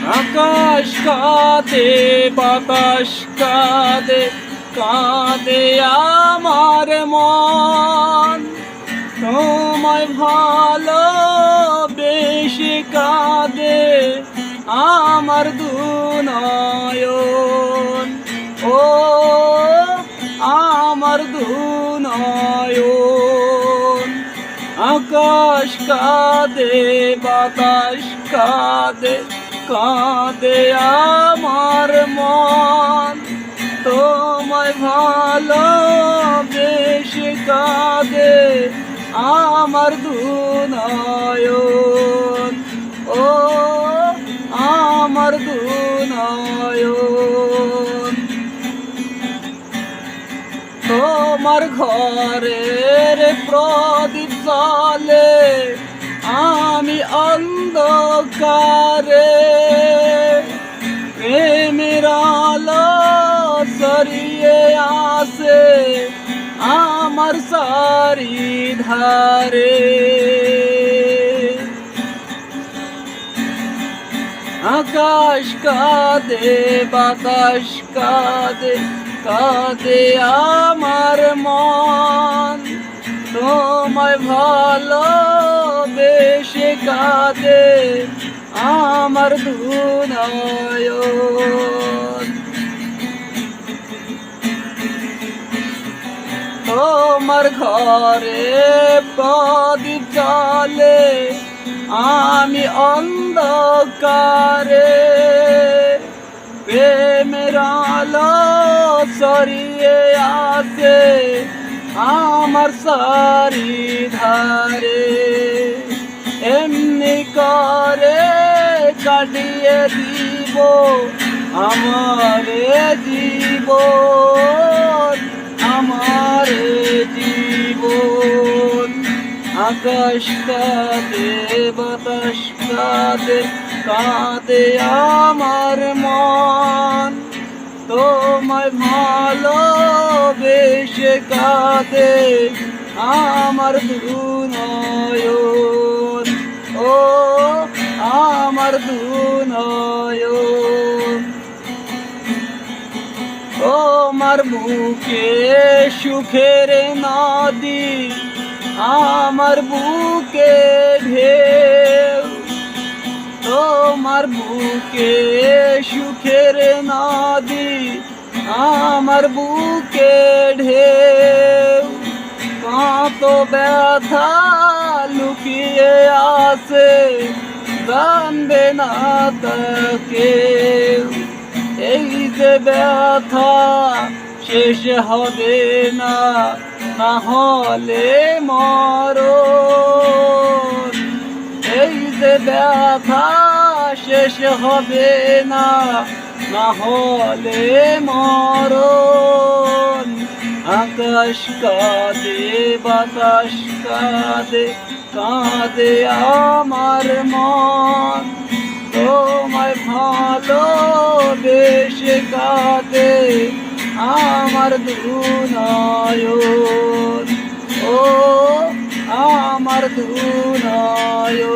আকাশ কাঁদে বাতাস কাঁদে কাঁদে আমার মন তোমায় ভালো বেশি কাঁদে আমার দুনয়ন ও আমার দুনয়ন আকাশ কাঁদে বাতাস কাঁদে কাঁদে আমার মন তোমায় ভালো বেশি কাঁদে আমার দুনয়ন ও আমার দুনয়ন তোমার ঘরের প্রদীপ জ্বলে আমি অন্ধকারে প্রেমের আলো সরিয়ে আসে আমার চারিধারে আকাশ কাঁদে বাতাস কাঁদে কাঁদে আমার মন তোমায় ভালো বেশি কাঁদে আমার দুনয়ন তোমার ঘরে প্রদীপ জ্বলে আমি অন্ধকারে প্রেমের আলো সরিয়ে আসে আমার চারিধারে এমনি করে কাটিয়ে দিব আমার জীবন আমার জীবন আকাশ কাঁদে বাতাস কাঁদে কাঁদে আমার মন তোমায় ভালো বেশি কাঁদে আমার দুনয়ন ও আমার দুনয়ন তোমার বুকে সুখের নদী আমার বুকে ঢেউ তোমার বুকে সুখের নদী আমার বুকে ঢেউ কত ব্যথা লুকিয়ে আছে জানবে না তাকে এই যে ব্যথা শেষ হবে না না হলে মরণ এই যে ব্যথা শেষ হবে না না হলে মরণ আকাশ কাঁদে বাতাস কাঁদে কাঁদে আমার মন তোমায় ভালো বেশি কাঁদে আমার দুনয়ন ও আমার দুনয়ন